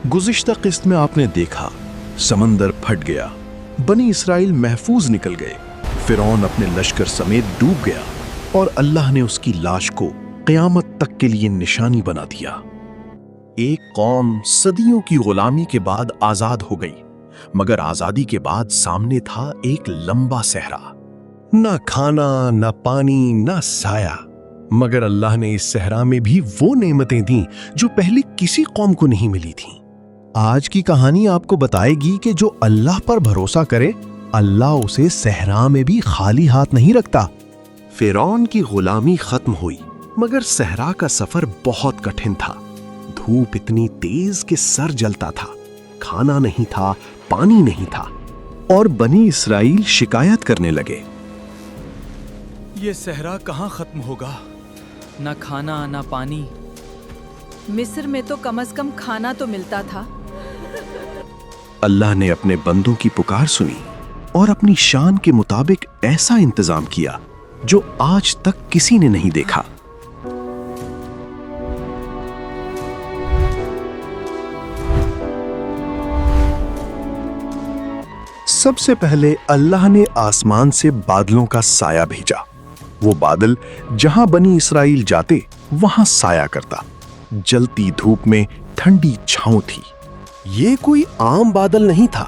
गुज़िश्ता किस्त में आपने देखा समंदर फट गया, बनी इसराइल महफूज निकल गए, फिरौन अपने लश्कर समेत डूब गया और अल्लाह ने उसकी लाश को क़यामत तक के लिए निशानी बना दिया। एक कौम सदियों की गुलामी के बाद आजाद हो गई, मगर आजादी के बाद सामने था एक लंबा सहरा, ना खाना, ना पानी, ना साया। मगर अल्लाह ने इस सहरा में भी वो नेमतें दी जो पहले किसी कौम को नहीं मिली थीं। आज की कहानी आपको बताएगी कि जो अल्लाह पर भरोसा करे, अल्लाह उसे सहरा में भी खाली हाथ नहीं रखता। फिरौन की गुलामी खत्म हुई, मगर सहरा का सफर बहुत कठिन था। धूप इतनी तेज कि सर जलता था, खाना नहीं था, पानी नहीं था, और बनी इसराइल शिकायत करने लगे, ये सहरा कहाँ खत्म होगा? ना खाना ना पानी। मिस्र में तो कम से कम खाना तो मिलता था। अल्लाह ने अपने बंदों की पुकार सुनी और अपनी शान के मुताबिक ऐसा इंतजाम किया जो आज तक किसी ने नहीं देखा। सबसे पहले अल्लाह ने आसमान से बादलों का साया भेजा। वो बादल जहां बनी इसराइल जाते वहां साया करता। जलती धूप में ठंडी छांव थी। ये कोई आम बादल नहीं था,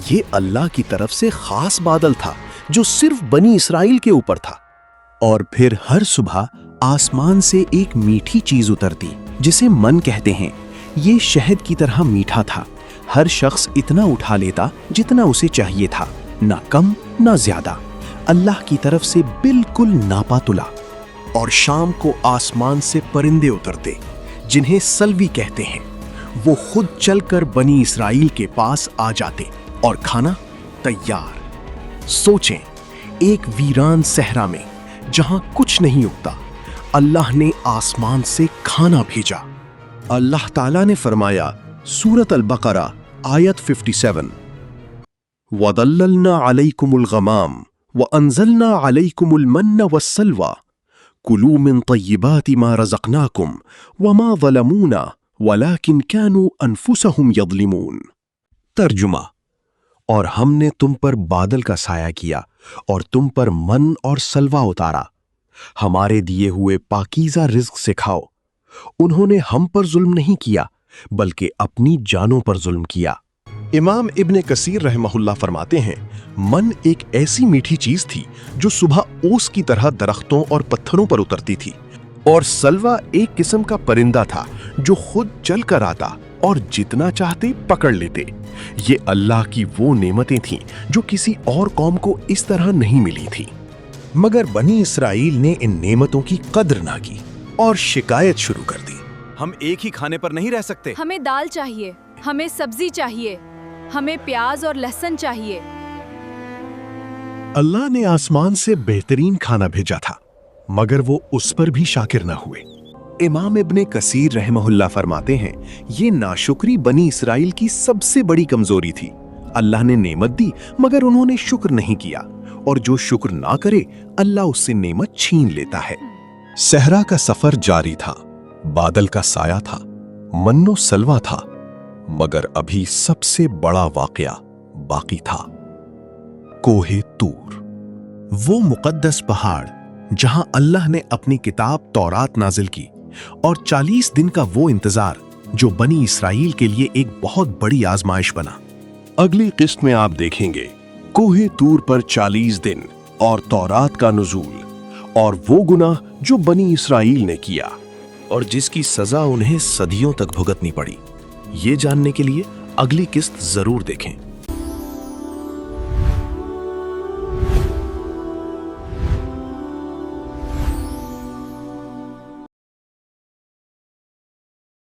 ये अल्लाह की तरफ से खास बादल था जो सिर्फ बनी इसराइल के ऊपर था। और फिर हर सुबह आसमान से एक मीठी चीज उतरती जिसे मन कहते हैं। ये शहद की तरह मीठा था। हर शख्स इतना उठा लेता जितना उसे चाहिए था, ना कम ना ज्यादा, अल्लाह की तरफ से बिल्कुल नापा तुला। और शाम को आसमान से परिंदे उतरते जिन्हें सल्वी कहते हैं। वो खुद चलकर बनी इसराइल के पास आ जाते और खाना तैयार। सोचें, एक वीरान सहरा में जहां कुछ नहीं उगता, अल्लाह ने आसमान से खाना भेजा। अल्लाह ताला ने फरमाया, सूरत अल-बकरा आयत 57, वदल्ललना अलैकुमुल गमाम व अंज़लना अलैकुमुल मन्न वस्सलवा कुलू मिन तय्यिबाति मा रज़क़नाकुम वमा ज़लमूना वलाकिन कानू अनफुसहुम यज़लिमून। तर्जुमा, और हमने तुम पर बादल का साया किया और तुम पर मन और सलवा उतारा, हमारे दिए हुए पाकीज़ा रिज़्क़ से खाओ। उन्होंने हम पर जुल्म नहीं किया बल्कि अपनी जानों पर जुल्म किया। इमाम इब्ने कसीर रहमहुल्लाह फरमाते हैं, मन एक ऐसी मीठी चीज थी जो सुबह ओस की तरह दरख्तों और पत्थरों पर उतरती थी, और सलवा एक किस्म का परिंदा था जो खुद चल कर आता और जितना चाहते पकड़ लेते। ये अल्लाह की वो नेमतें थीं जो किसी और कौम को इस तरह नहीं मिली थी। मगर बनी इसराइल ने इन नेमतों की कद्र ना की और शिकायत शुरू कर दी। हम एक ही खाने पर नहीं रह सकते। हमें दाल चाहिए, हमें सब्जी चाहिए, हमें प्याज और लहसुन चाहिए। अल्लाह ने आसमान से बेहतरीन खाना भेजा था, मगर वो उस पर भी शाकिर न हुए। इमाम इब्ने कसीर रहमहुल्लाह फरमाते हैं, ये नाशुक्री बनी इसराइल की सबसे बड़ी कमजोरी थी। अल्लाह ने नेमत दी मगर उन्होंने शुक्र नहीं किया, और जो शुक्र ना करे अल्लाह उससे नेमत छीन लेता है। सहरा का सफर जारी था, बादल का साया था, मन्नो सलवा था, मगर अभी सबसे बड़ा वाकया बाकी था। कोहे तूर, वो मुकद्दस पहाड़ जहां अल्लाह ने अपनी किताब तौरात नाजिल की, और 40 दिन का वो इंतजार जो बनी इसराइल के लिए एक बहुत बड़ी आजमाइश बना। अगली किस्त में आप देखेंगे कोहे तूर पर 40 दिन और तौरात का नुज़ूल, और वो गुनाह जो बनी इसराइल ने किया और जिसकी सजा उन्हें सदियों तक भुगतनी पड़ी। ये जानने के लिए अगली किस्त जरूर देखें।